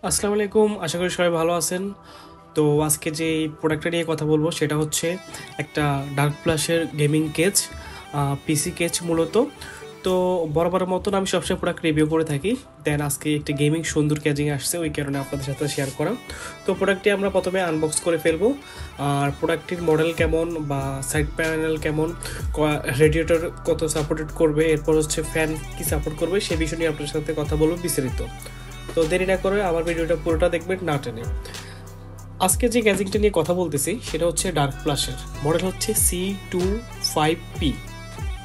আসসালামু আলাইকুম, আশা করি সবাই ভালো আছেন। তো আজকে যে প্রোডাক্টটা নিয়ে কথা বলবো সেটা হচ্ছে একটা ডার্ক প্লাসের গেমিং কেজ, পিসি কেজ মূলত। তো বরাবরের মতন আমি সবসময় প্রোডাক্ট রিভিউ করে থাকি। দেন আজকে একটি গেমিং সুন্দর ক্যাজিং আসছে, ওই কারণে আপনাদের সাথে শেয়ার করা। তো প্রোডাক্টটি আমরা প্রথমে আনবক্স করে ফেলবো। আর প্রোডাক্টটির মডেল কেমন বা সাইড প্যানেল কেমন, রেডিয়েটর কত সাপোর্টেড করবে, এরপর হচ্ছে ফ্যান কি সাপোর্ট করবে, সে বিষয় নিয়ে আপনার সাথে কথা বলবো বিস্তারিত। তো দেরি না করে আমার ভিডিওটা পুরোটা দেখবেন না টেনে। আজকে যে গ্যাজিংটা নিয়ে কথা বলতেছি সেটা হচ্ছে ডার্ক প্লাসের মডেল হচ্ছে C25P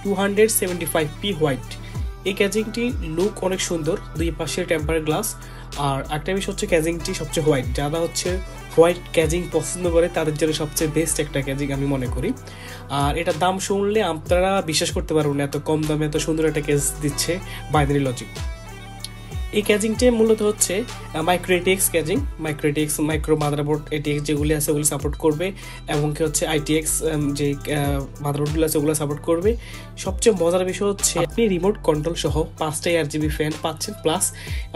275P হোয়াইট। এই ক্যাজিংটি লুক অনেক সুন্দর, দুই পাশে টেম্পার গ্লাস। আর একটা বিষয় হচ্ছে ক্যাজিংটি সবচেয়ে হোয়াইট, যারা হচ্ছে হোয়াইট ক্যাজিং পছন্দ করে তাদের জন্য সবচেয়ে বেস্ট একটা ক্যাজিং আমি মনে করি। আর এটার দাম শুনলে আপনারা বিশ্বাস করতে পারবেন না, এত কম দামে এত সুন্দর একটা ক্যাজ দিচ্ছে বাইনারি লজিক। এই ক্যাজিংটা মূলত হচ্ছে micro ATX casing, micro motherboard ATX যেগুলি আছে ওগুলি সাপোর্ট করবে, এবং কি হচ্ছে আইটিএক্স যে মাদারবোর্ডগুলো আছে ওগুলো সাপোর্ট করবে। সবচেয়ে মজার বিষয় হচ্ছে আপনি রিমোট কন্ট্রোল সহ 5টা RGB ফ্যান পাচ্ছেন, প্লাস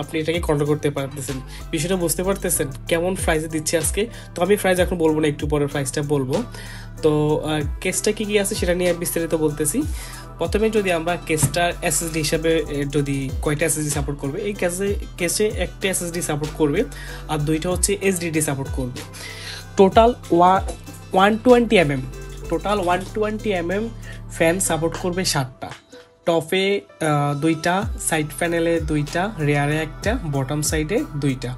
আপনি এটাকে কন্ট্রোল করতে পারতেছেন। বিষয়টা বুঝতে পারতেছেন কেমন প্রাইসে দিচ্ছে আজকে। তো আমি প্রাইস এখন বলবো না, একটু পরে প্রাইসটা বলবো। তো কেসটা কী কী আছে সেটা নিয়ে বিস্তারিত বলতেছি। প্রথমে যদি আমরা কেসটার এসএসডি হিসাবে যদি কয়টা এসএসডি সাপোর্ট করবে, এই কেসে একটা এসএসডি সাপোর্ট করবে আর দুইটা হচ্ছে SSD সাপোর্ট করবে। Total 120 mm, total 120 mm fan support করবে 7টা। টপে দুইটা, সাইড প্যানেলে দুইটা, রেয়ারে একটা, বটম সাইডে দুইটা।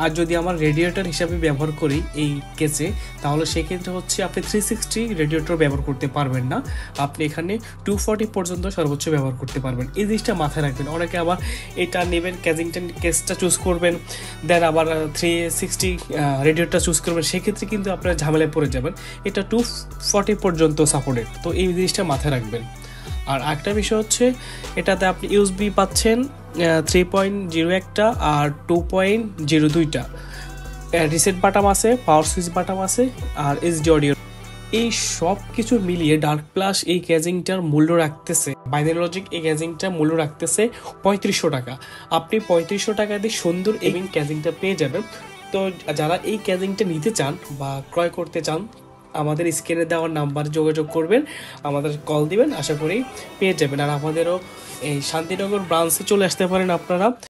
আর যদি আমার রেডিয়েটর হিসাবে ব্যবহার করি এই কেসে, তাহলে সেক্ষেত্রে হচ্ছে আপনি 360 রেডিয়েটর ব্যবহার করতে পারবেন না, আপনি এখানে 240 পর্যন্ত সর্বোচ্চ ব্যবহার করতে পারবেন। এই জিনিসটা মাথায় রাখবেন। অনেকে আবার এটা নেবেন, ক্যাজিংটা কেসটা চুজ করবেন, দেন আবার 360 রেডিয়েটরটা চুজ করবেন, সেক্ষেত্রে কিন্তু আপনারা ঝামেলায় পড়ে যাবেন। এটা 240 পর্যন্ত সাপোর্টেড, তো এই জিনিসটা মাথায় রাখবেন। আর একটা বিষয় হচ্ছে এটাতে আপনি USB পাচ্ছেন 3.0 একটা আর 2.0 দুইটা, রিসেট বাটন আছে, পাওয়ার সুইচ বাটন আছে, আর SD অডিও। এই সব কিছু মিলিয়ে ডার্ক প্লাস এই ক্যাজিংটার মূল্য রাখতেছে, বাইনারি লজিক এই ক্যাজিংটার মূল্য রাখতেছে 3500 টাকা। আপনি 3500 টাকা দিয়ে সুন্দর গেমিং ক্যাজিংটা পেয়ে যাবেন। তো যারা এই ক্যাজিংটা নিতে চান বা ক্রয় করতে চান, আমাদের স্ক্রিনে দেওয়ার নাম্বারে যোগাযোগ করবেন, আমাদের কল দিবেন, আশা করি পেয়ে যাবেন। আর আমাদেরও এই শান্তিনগর ব্রাঞ্চে চলে আসতে পারেন আপনারা।